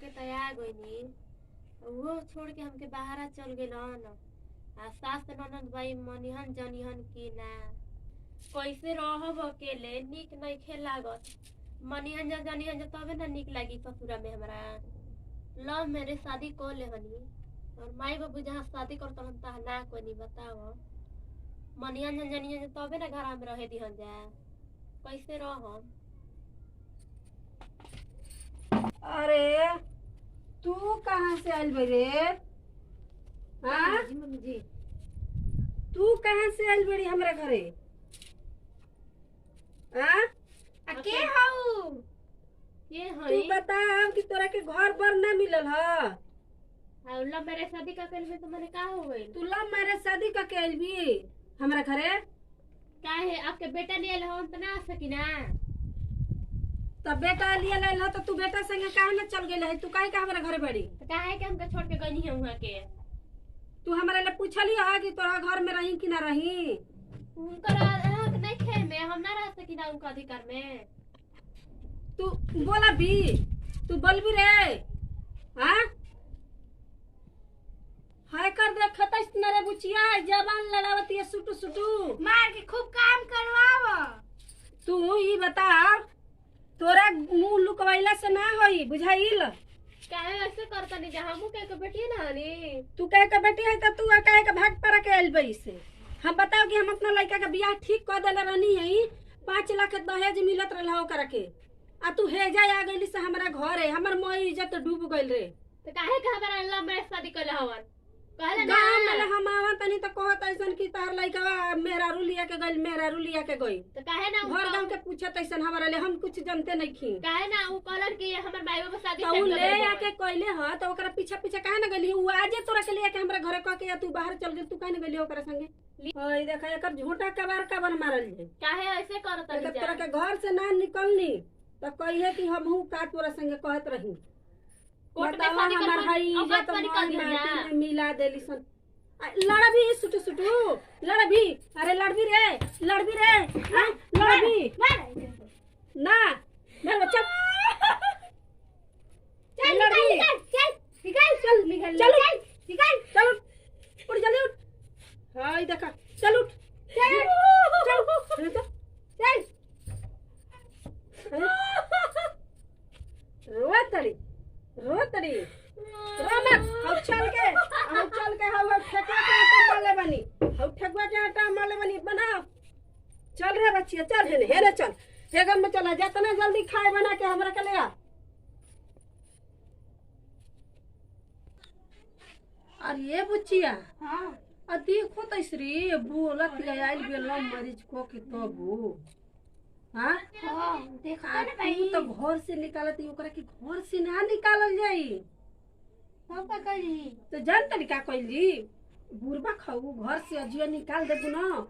के तैयार गईनी। वो छोड़ के हमके बाहर चल गेलन। आ सास ननद भाई मनिहन जनिहन की ना कैसे रहब अकेले निक नइखे लागत। मनिहन जनिहन तबे ना निक लागी ससुरा में हमरा। लव मेरे शादी कर ले हनी और माई बाबू जहाँ शादी करता हन तहाँ ना कोई नहीं बताओ। मनिहन जनिहन तबे ना घर में रहे दिहन जा कैसे रहब। अरे तू कहाँ से आइल बे रे? हाँ जी मम्मी जी। तू कहाँ से आइल बड़ी हमरा घरे? हाँ के हाउ ये तू हई बता कि तोरा के घर पर ना मिलल ह? लव मेरे शादी का कर में तो मैंने का हो गई। तू लव मैरिज शादी का के आइल बी हमरा घरे? काहे आपके बेटा लिए हम तो ना आ सकी ना। तब बेटा लिए लाइल ह तो तू बेटा संगे काहे ना चल गेल है? तू काहे का हमरा घरे बड़ी? तो काहे के हमके छोड़ के गई है वहां के। तू हमरा ले पूछली ह कि तोरा घर में रही कि ना रही? उनकर हक नहीं खे में हम ना रह सकी ना उनका अधिकार में। तू बोला बी, तू बोलबी रे? हाँ हाय कर दे खतस न रे बुचिया जवान लड़ावती है सुटू सुटू मार के खूब काम करवाव। तू ही बता तोरा मुंह लुकवाइला से ना होई बुझाइल? काहे ऐसे करता नहीं जहां मुंह के बेटी ना हनी। तू कहे के बेटी है त तू कहे के भाग पर के आइल बई से। हम बताओ कि हम अपना लड़का के बियाह ठीक कर देले रहनी है। 5 लाख दहेज मिलत रहला ओकरा के आ तू हेजा आ गइली से हमरा घरे हमर मोई इज्जत डूब गइल रे। तो काहे के हमरा लव मैरिज शादी कर हवन कहले ना। गांव में हम आवा तनी त कहत ऐसन कि तार लड़का मेरा रुलिया के गइल मेरा रुलिया के गइल। तो काहे ना घर गांव के पूछत ऐसन हमरा ले हम कुछ जानते नहीं खी। काहे ना उ कहलन कि हमर माई बाबू शादी तो ले आके कहले ह तो ओकरा पीछे पीछे काहे न गइली? उ आजे तोरा के लिए के हमरा घरे कह के या तू बाहर चल गेल तू काहे न गइली ओकरा संगे? ओई देखा एकर झूठा कबार मारल जे। काहे ऐसे करत एकर नहीं तोरा के घर से ना निकलनी त कहिए कि हमहू का तोरा संगे कहत रही। कोर्ट में बतावा शादी हमर कर हई औकात इज्जत पर निकल दिया ना। माटी में मिला देली सन। लड़बी सुटू सुटू लड़बी। अरे लड़बी रे हाँ लड़बी ना मेरे बच्चा चल लड़बी निकल चल उठ जल्दी उठ। हाय देखा चल उठ चल रोतड़ी रो मत। हम चल के हम ठेकुआ के आटा माले बनी बनाओ। चल रे बच्चिया चल हेने चल हेगन में चला जितना जल्दी खाए बना के हमरा के ले आ। अरे ये बुच्चिया हां आ देखो तैसरी बोलत आइल बेलवा मरीज को के तबू। हाँ हां देखा ना भाई तो घर से निकालत ओकरा के घर से ना निकालल जाई। हम का करी तो जान तरीका कइली बुरबा खाऊ घर से अजिया निकाल देबू ना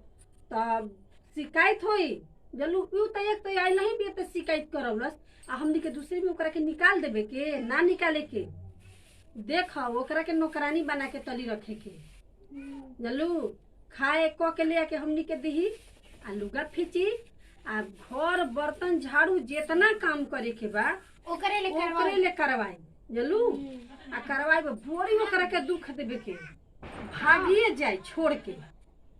तब शिकायत होई। जलू यू तो एक तो आई नहीं भी तो शिकायत करवलस आ हमनी के दूसरे भी ओकरा के निकाल देबे के ना निकाले के। देखा ओकरा के नौकरानी बना के तली रखे के जलू खाए क के ले के हमनी के दही आ लुगा फीची आ घर बर्तन झाड़ू जितना काम करे के बा ओकरे ले करवाई जलू आ करवाई बोरी ओकरा के दुख देबे के भागिए जाए छोड़ के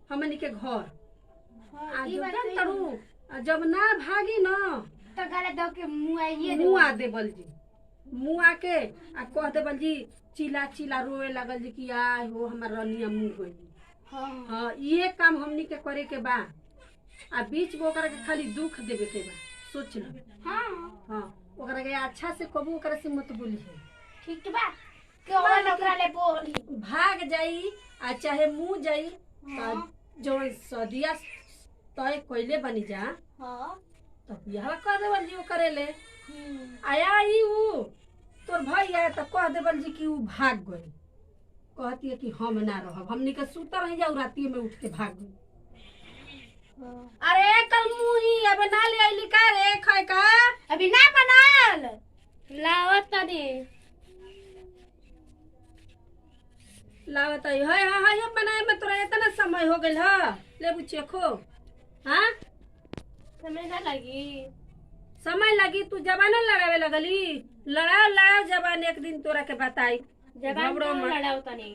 हमनी के घर। आ जब तरू जब ना भागी ना तो गले दो के मुआ देबल जी मुआ के आ कह देबल जी चिला रोए लगल जी कि आय हो हमर रनिया मुंह गइली। हां ये काम हमनी के करे के बा आ बीच में ओकरा के खाली दुख देबे के बा सोच ल। हां ओकरा के अच्छा से कबू ओकरा से मत बोली है ठीक बा के ओकरा ले बोली भाग जाई आ चाहे मुंह जाई जो सदिया तय कोइले बनी जा। हां तब यह कह देबल जी करे ले आया ई ऊ तोर भाई आया तो कह देबल जी कि ऊ भाग गई। कहती है कि हम ना रहब हमनी के सुतर रह जाऊ राती में उठ के भाग गई। अरे कल मुही अब ना ले आइली का रे खाए का अभी ना बनाल लावत तनी लावत है हां ये बनाए में तोरा इतना समय हो गेल ह ले बुचिया खो। हां समय ना लगी समय लगी, तू जबाना लड़ावे लगली। लड़ाओ लड़ाओ जबान, एक दिन तोरा के बताई। जबान घबरो तो मत। लड़ाओ तनी।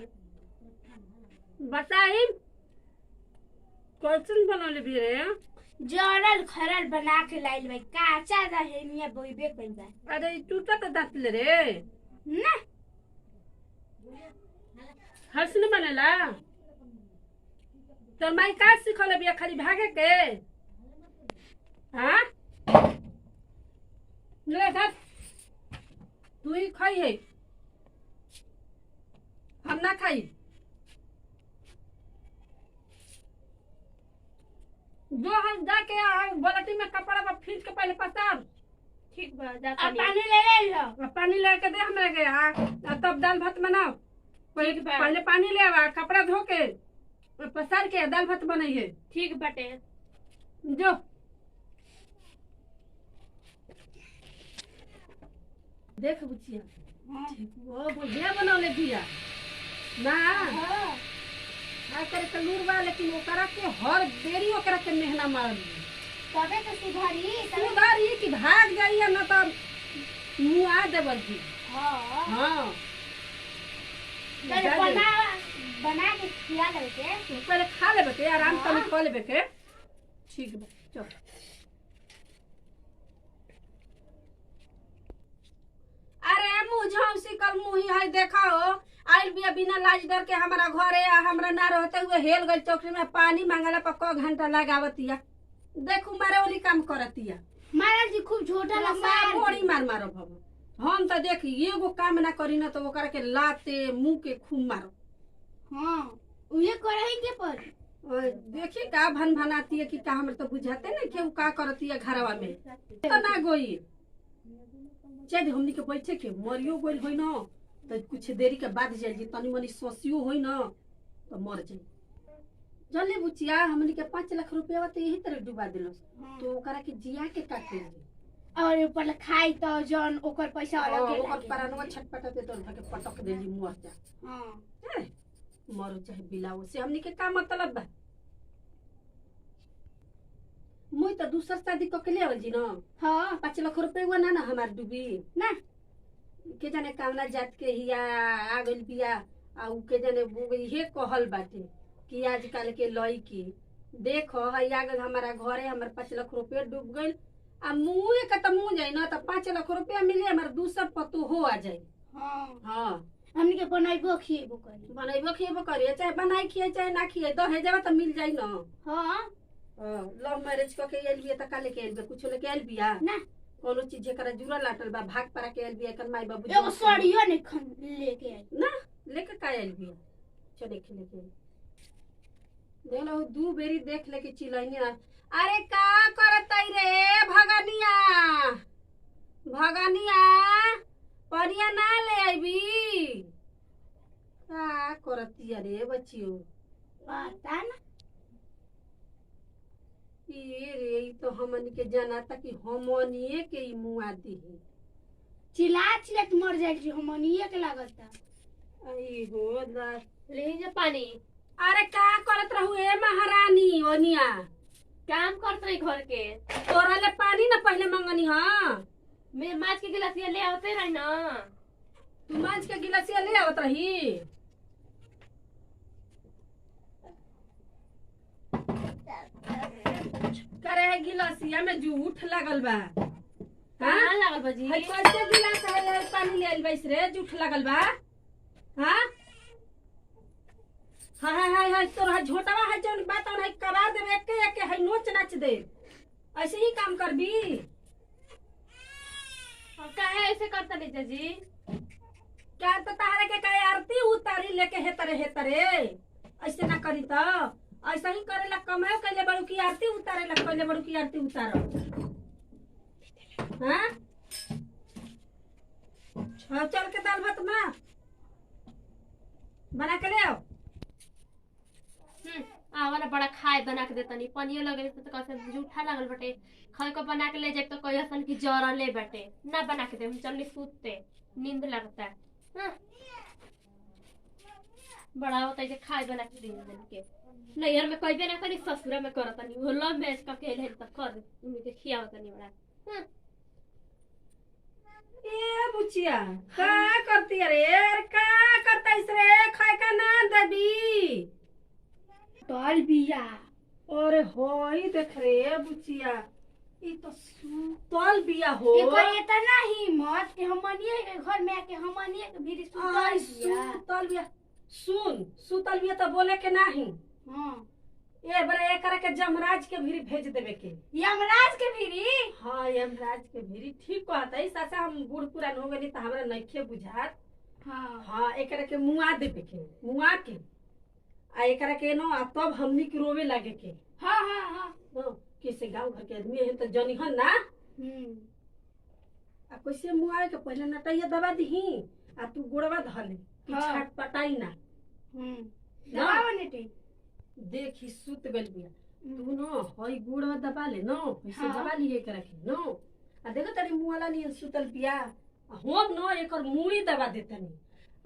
बताई क्वेश्चन बनौले भी रे। जरल खरल बना के लाइल भाई काचा रहेनिया बोइबे कइल बा अरे टूटा तो दांत ले रे। ना हर्ष न बनेला। तो माई का सिखल बिया खाली भागे के। हाँ ले धर, तू ही खाई है, हम ना खाई। जो हम जाके बलटी में कपड़ा पर खींच के पहले पसार। ठीक बा जा अब तनी। पानी ले ले लो और पानी लेके दे हमरा के। हाँ तब दाल भात बनाओ। ठीक बा। पहले पानी ले आवा, कपड़ा धो के और पसार के दाल भात बनाइए। ठीक बटे। जो देख बुचिया, वो बढ़िया बनौले बिया ना। आ करे के लूर बा, लेकिन ओकरा के हर देरी ओकरा के मेहना मार तबे तो सुधारी तबे सुधारी कि भाग जाइए ना तो मुँह आ देवर जी। हां हाँ चल जा बना दे। बना के खिला ले के पहले खा लेबे के, आराम हाँ। तनी कर लेबे के। ठीक बा चल। अरे मुँह झौसी कल मुँही है देखा हो। आइल बिया बिना लाज डर के हमारा घरे, आ हमरा ना रहते हुए हेल गई चौकी में पानी मांगला पर क घंटा लगावतिया। देखू मारे वाली काम करतिया। महाराज जी खूब झोटा लगा बड़ी मार मारो भव। हम तो देख एगो काम ना करी ना तो ओकरा के लाते मुंह के खूब मारो। हां उहे करही के पर और देखी का भन भनाती है कि का हमर तो बुझाते नहीं कि उ का करती है घरवा में। तो ना गोई चल हमनी के बैठे के मरियो गोइल होई ना तो कुछ देरी के बाद जाई जी, तनी मनी सोसियो होई ना तो मर जाई। जल्दी बुचिया हमनी के 5 लाख रुपया तो यही तरह डुबा दिलो। तो ओकरा के जिया के काटे और ऊपर खाई तो जौन ओकर पैसा अलग के ओकर लागे। परानवा छटपटाते तो के पटक देली मर जा। हां मरो चाहे बिलाओ से हमनी के का मतलब बा। मुई तो दूसर शादी क के ले आवल जी ना। हां 5 लाख रुपया ना ना हमार डूबी ना के जाने कामना जात के हिया आ गइल बिया। आ उ के जाने वो ये कहल बाटे कि आजकल के लड़की देखो है आ गइल हमारा घरे, हमर 5 लाख रुपया डूब गइल। आ मुँह के तो मुँह जाई ना तो 5 लाख रुपया मिले, हमार दूसर पतो हो आ जाई। हां हाँ हमनी के बनाइबो खिएबो करी बनैबो खिएबो करिए, चाहे बनाई खिए चाहे ना खिए, दहेजवा तो मिल जाई ना। हां लव मैरिज क के आइल बिया त का लेके आइल बिया, कुछ लेके आइल बिया ना कोनो चीज जेकरा जुड़ा लाटल बा भाग परा के आइल बिया। एकर माई बाबू एगो साड़ियो नहीं खन लेके आई ना लेके का आइल बिया। चले के लेके देख लो दू बेरी देख ले के चिल्लाइने। अरे का करतई रे भगनिया, भगनिया पनिया ना ले आईबी। का करती रे बच्चियो। पता ना ये रे ई तो हमन के जाना था कि हमनिए के ई मुआ दी है। चिल्ला चिल्ला के मर जाए हमनिए के लागता। आई हो दा। ले जा पानी। अरे का करत रहू ए महारानी ओनिया। काम करत रही घर के। तोरा ले पानी ना पहले मंगनी। हां मैं माछ के गिलासिया ले आवते रही ना। तू मांझ के गिलासिया ले आवत रही। करे गिलासिया में जूठ लगल बा। कहाँ लागल बाजी? है कैसे गिलास है पानी ले आइल बैस रे, जूठ लगल बा। हां हाय तोरा झोटवा है जौन बात है करा देबे के है नोच नाच दे। ऐसे ही काम करबी। काहे ऐसे करता ले जाजी? क्या तो तारे के कहे आरती उतारी लेके हे तरे ऐसे ना करी तो ऐसा ही करेला। कमाओ कैले बड़ू की आरती उतारे ला कैले बड़ू की आरती उतारो। हाँ चल के दाल भात बना के ले आओ। वाला बड़ा खाए बना के देता नहीं। पनियो लगे तो कैसे जूठा लगल बटे। खाए को बना के ले जाए तो कोई असन की जरा ले बटे ना बना के दे। हम चलनी सूतते नींद लगता है। बड़ा होता है कि खाए बना के दिन के नैहर में कोई भी ना करी, ससुरा में करता नहीं। वो लव मैच का खेल है तो कर उनके खियावता नहीं बड़ा। बुचिया का करती रे का करता इस रे खाए का ना दबी टॉल बिया और होई देख रे बुचिया ई तो सुतल बिया हो एकर इतना हिम्मत कि हमनिए के घर में आके हमनिए के भी आई सुतल बिया। सुतल बिया सुन सुतल बिया तो बोले के नाही हां ए बरे एकरा के जमराज के भीरी भेज देवे के यमराज के भीरी। हाँ यमराज के भीरी ठीक कहता है सासा हम बूढ़ पुरान हो गनी त हमरा नइखे बुझात हां हाँ एकरा के मुआ देवे के मुआ के आ एकरा के नो आ तब हमनी के रोवे लागे के हां हां हां कैसे गांव घर के आदमी है तो जनिहन ना आ कैसे मुआ के पहले नटैया दबा दही आ तू गोड़वा धले कि हाँ। छाट पटाई ना दवा बनेटे देखी सुत गल बिया तू न हई गोड़वा दबा ले न कैसे हाँ। दबा लिए एकरा के न आ देखो तारी मुआला नियन सुतल बिया आ हम न एकर मूड़ी दबा देतनी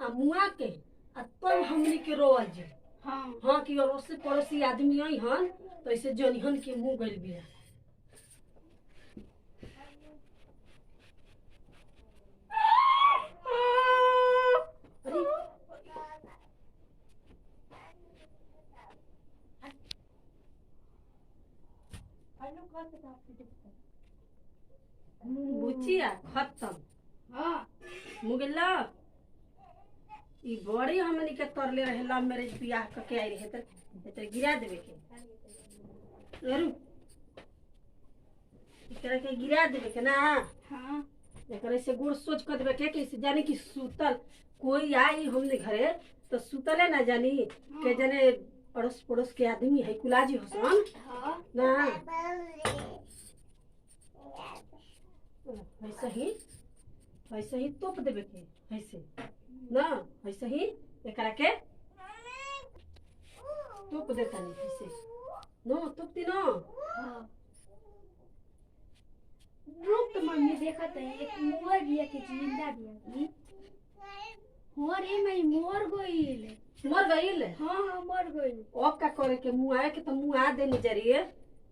आ मुआ के आ तब हमनी के रोवल जे हां हाँ कि अड़ोसी पड़ोसी आदमी आई हन तो ऐसे जनिहन के मुंह गइल बिया अरे बुचिया खत्म हां मुगला ई बड़ी हमनी के तरले रहे लव मैरिज बियाह क के आई रहे त गिरा देवे के अरु एकरा के गिरा देवे के ना हां एकरा से गुड़ सोच कर देवे के से जाने कि सुतल कोई आई हमने घरे तो सुतले ना जानी के जाने अड़ोस पड़ोस के आदमी है कुलाजी हसन हां ना ऐसे ही तोप देवे के ऐसे ना ऐसे ही एकरा के तोप देता नहीं ऐसे नो तोपती न हां रुक तो मम्मी देखत है एक मोर बिया के जिंदा बिया हो रे मैं मोर गइल मर गईल हां हां मर गइल। अब का करे के मुंह आए के तो मुंह आ देनी जरिए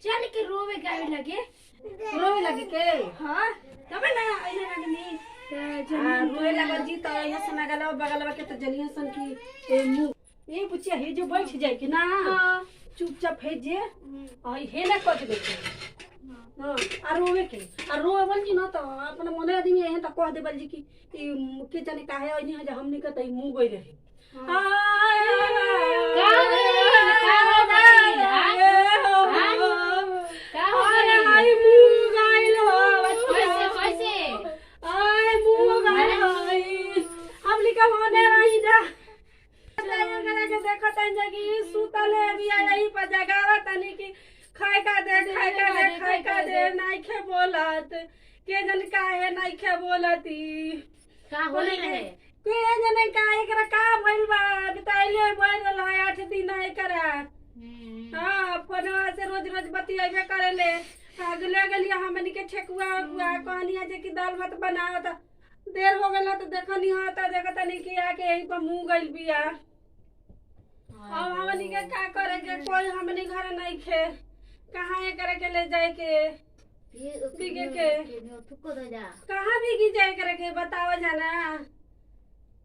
चल के रोवे गावे लगे रोए लगे के हां तब ना आइले लगनी रोए लगल जी तो यहाँ से ना गलवा बगलवा के तो जलिया सन की मुंह ये बुचिया हे जो बैठ जाए कि ना हां चुपचाप है जे आई हे ना कट दे के हां आ रोवे के आ रोवल जी ना तो अपना मने आदमी है तो कह देबल जी कि ई के जाने काहे ओनी है जे हमनी के त मुंह गई रहे के जन काहे नइखे बोलती का होले रहे के जने का एकरा का भइल बा बिताइले भइल है 8 दिन एकरा हां फोनवा से रोज रोज बतियाबे करेले अगले गलिया हमनी के ठेकुआ हुआ कहनिया जे कि दाल भात बनाओ त देर हो गेल त देखनी हा त देखत नहीं कि आके यही पर मुंह गइल बिया अब हमनी के का करे के कोई हमनी घर नहीं खे कहां करे के ले जाए के बिगे के थुको दे जा कहां बिगी जाए करे के बताओ जाना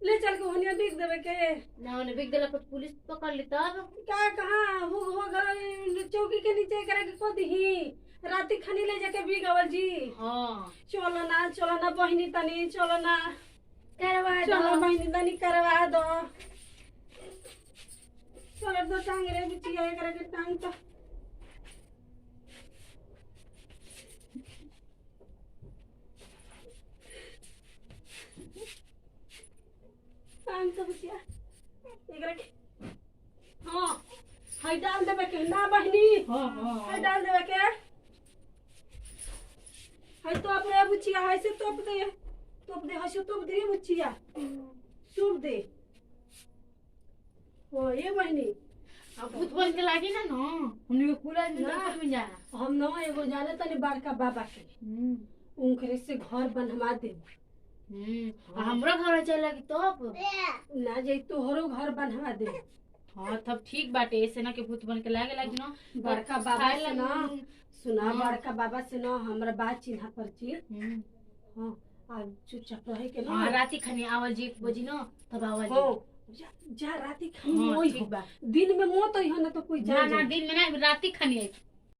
ले चल के होनिया बिग देवे के ना उन्हें बिग देला पर पुलिस पकड़ ली तब का कहां हो घर चौकी के नीचे करे के को दही राती खनी ले जाके बिगवल जी हां चलो ना बहिनी तनी चलो ना करवा चलो दो बहिनी तनी करवा दो चलो दो टांग रे बिटिया करे के टांग तो टांग तो बिटिया एकरा के हां हाय डाल देबे के ना बहिनी हां हां हाय डाल देबे के हाय तो अपने बुचिया हाय से तोप दे हाय से तोप दे बुचिया तोप दे ओ ये बहिनी अब भूत बन के लागी ना ना उन्हें पूरा ना। में जा हम न एगो जाने तनी बड़का बाबा के उनकरे से घर बनवा दे हमरा घर चल लगी तब ना जे तोहरो घर बनवा दे हां तब ठीक बाटे ऐसे ना के भूत बन के लागे लागी ना बड़का बाबा से ना सुना हाँ। बड़का बाबा से ना हमरा बात चिन्हा परची हां आ चुपचाप रहे के हां ना। राती खानी आवल जी 1 बजे न तब आवल जी। हो जा राती खानी हाँ, मोई ठीक हो बा। दिन में मो तो ना तो कोई ना जा ना दिन में ना राती खानी आई